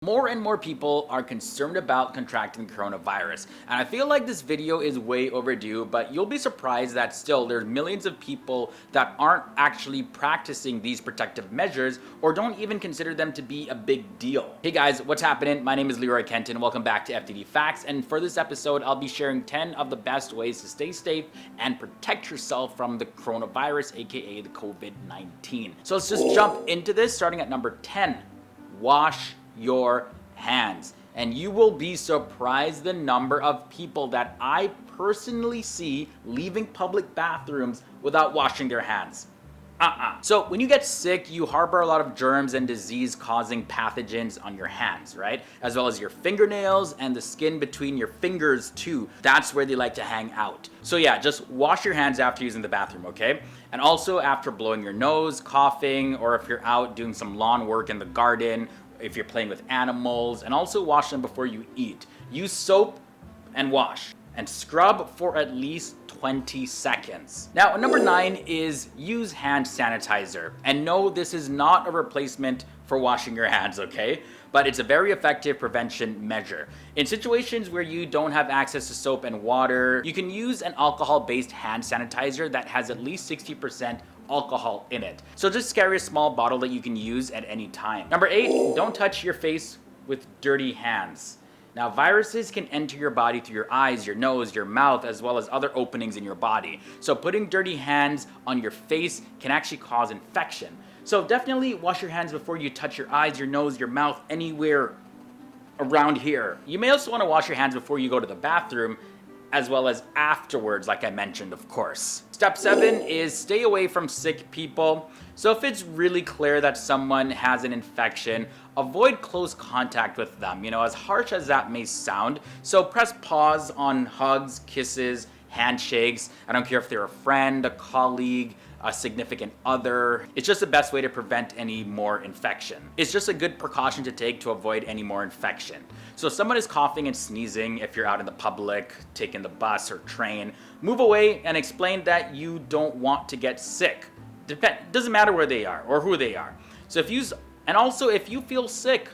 More and more people are concerned about contracting coronavirus, and I feel like this video is way overdue, but you'll be surprised that still there's millions of people that aren't actually practicing these protective measures or don't even consider them to be a big deal. Hey guys, what's happening? My name is Leroy Kenton. Welcome back to FTD Facts, and for this episode, I'll be sharing 10 of the best ways to stay safe and protect yourself from the coronavirus, aka the COVID-19. So let's just jump into this, starting at number 10. Wash your hands. And you will be surprised the number of people that I personally see leaving public bathrooms without washing their hands. So when you get sick, you harbor a lot of germs and disease causing pathogens on your hands, right? As well as your fingernails and the skin between your fingers too. That's where they like to hang out. So yeah, just wash your hands after using the bathroom, okay? And also after blowing your nose, coughing, or if you're out doing some lawn work in the garden, if you're playing with animals, and also wash them before you eat. Use soap and wash, and scrub for at least 20 seconds. Now, number 9 is use hand sanitizer. And no, this is not a replacement for washing your hands, okay? But it's a very effective prevention measure. In situations where you don't have access to soap and water, you can use an alcohol-based hand sanitizer that has at least 60% alcohol in it. So just carry a small bottle that you can use at any time. Number 8, don't touch your face with dirty hands. Now, viruses can enter your body through your eyes, your nose, your mouth, as well as other openings in your body. So putting dirty hands on your face can actually cause infection. So definitely wash your hands before you touch your eyes, your nose, your mouth, anywhere around here. You may also want to wash your hands before you go to the bathroom, as well as afterwards, like I mentioned, of course. Step 7 is stay away from sick people. So if it's really clear that someone has an infection, avoid close contact with them, as harsh as that may sound. So press pause on hugs, kisses, handshakes. I don't care if they're a friend, a colleague, a significant other. It's just the best way to prevent any more infection. It's just a good precaution to take to avoid any more infection. So if someone is coughing and sneezing, if you're out in the public, taking the bus or train, move away and explain that you don't want to get sick. Doesn't matter where they are or who they are. So if you feel sick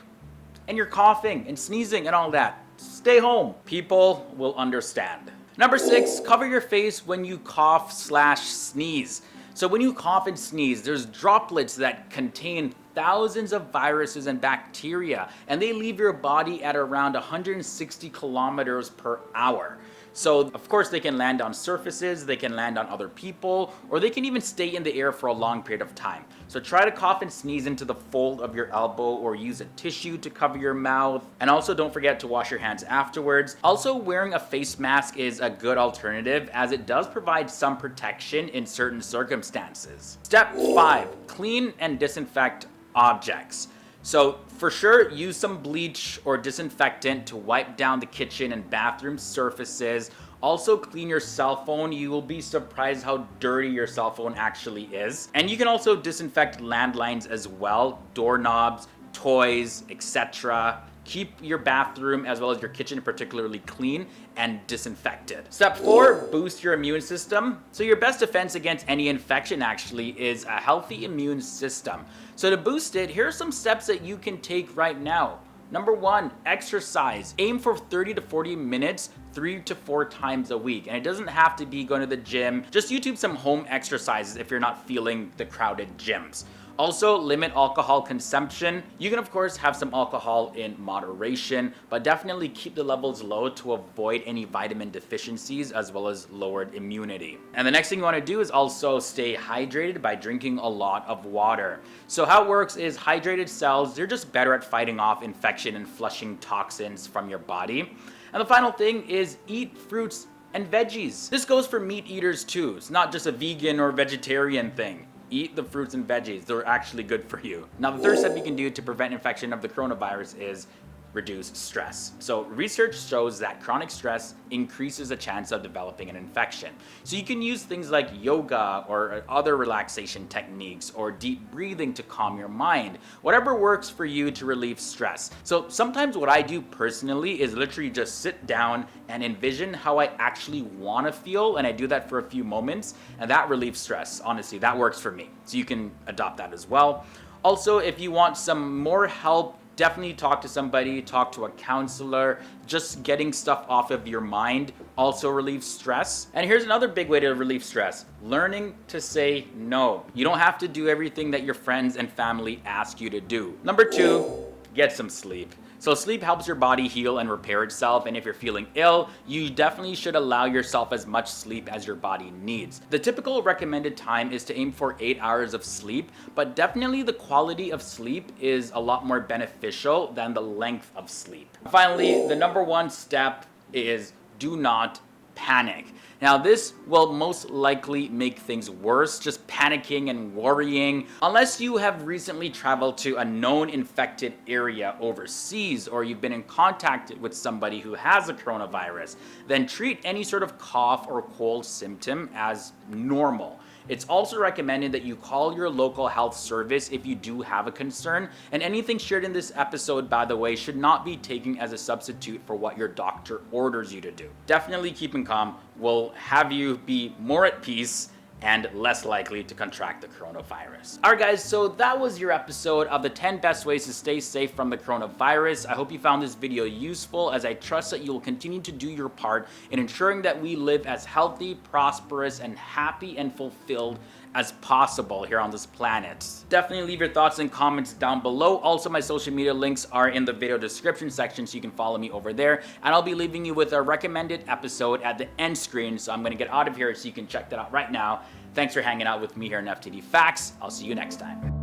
and you're coughing and sneezing and all that, stay home. People will understand. Number 6, cover your face when you cough/sneeze. So when you cough and sneeze, there's droplets that contain thousands of viruses and bacteria, and they leave your body at around 160 kilometers per hour. So of course they can land on surfaces, they can land on other people, or they can even stay in the air for a long period of time. So try to cough and sneeze into the fold of your elbow or use a tissue to cover your mouth. And also don't forget to wash your hands afterwards. Also, wearing a face mask is a good alternative as it does provide some protection in certain circumstances. Step 5, clean and disinfect objects. So for sure, use some bleach or disinfectant to wipe down the kitchen and bathroom surfaces. Also clean your cell phone. You will be surprised how dirty your cell phone actually is. And you can also disinfect landlines as well, doorknobs, toys, etc. Keep your bathroom as well as your kitchen particularly clean and disinfected. Step 4, boost your immune system. So your best defense against any infection actually is a healthy immune system. So to boost it, here are some steps that you can take right now. Number 1, exercise. Aim for 30 to 40 minutes, 3 to 4 times a week. And it doesn't have to be going to the gym. Just YouTube some home exercises if you're not feeling the crowded gyms. Also, limit alcohol consumption. You can of course have some alcohol in moderation, but definitely keep the levels low to avoid any vitamin deficiencies as well as lowered immunity. And the next thing you want to do is also stay hydrated by drinking a lot of water. So how it works is hydrated cells, they're just better at fighting off infection and flushing toxins from your body. And the final thing is eat fruits and veggies. This goes for meat eaters too. It's not just a vegan or vegetarian thing. Eat the fruits and veggies. They're actually good for you. Now, the third step you can do to prevent infection of the coronavirus is reduce stress. So research shows that chronic stress increases the chance of developing an infection. So you can use things like yoga or other relaxation techniques or deep breathing to calm your mind, whatever works for you to relieve stress. So sometimes what I do personally is literally just sit down and envision how I actually want to feel, and I do that for a few moments, and that relieves stress. Honestly, that works for me. So you can adopt that as well. Also, if you want some more help definitely talk to somebody, talk to a counselor. Just getting stuff off of your mind also relieves stress. And here's another big way to relieve stress: learning to say no. You don't have to do everything that your friends and family ask you to do. Number 2, get some sleep. So sleep helps your body heal and repair itself, and if you're feeling ill, you definitely should allow yourself as much sleep as your body needs. The typical recommended time is to aim for 8 hours of sleep, but definitely the quality of sleep is a lot more beneficial than the length of sleep. Finally, the number 1 step is do not panic. Now, this will most likely make things worse, just panicking and worrying. Unless you have recently traveled to a known infected area overseas, or you've been in contact with somebody who has a coronavirus, then treat any sort of cough or cold symptom as normal. It's also recommended that you call your local health service if you do have a concern, and anything shared in this episode, by the way, should not be taken as a substitute for what your doctor orders you to do. Definitely keeping calm will have you be more at peace and less likely to contract the coronavirus. Alright guys, so that was your episode of the 10 best ways to stay safe from the coronavirus. I hope you found this video useful, as I trust that you will continue to do your part in ensuring that we live as healthy, prosperous, and happy and fulfilled as possible here on this planet. Definitely leave your thoughts and comments down below. Also, my social media links are in the video description section, so you can follow me over there. And I'll be leaving you with a recommended episode at the end screen, so I'm gonna get out of here so you can check that out right now. Thanks for hanging out with me here in FTD Facts. I'll see you next time.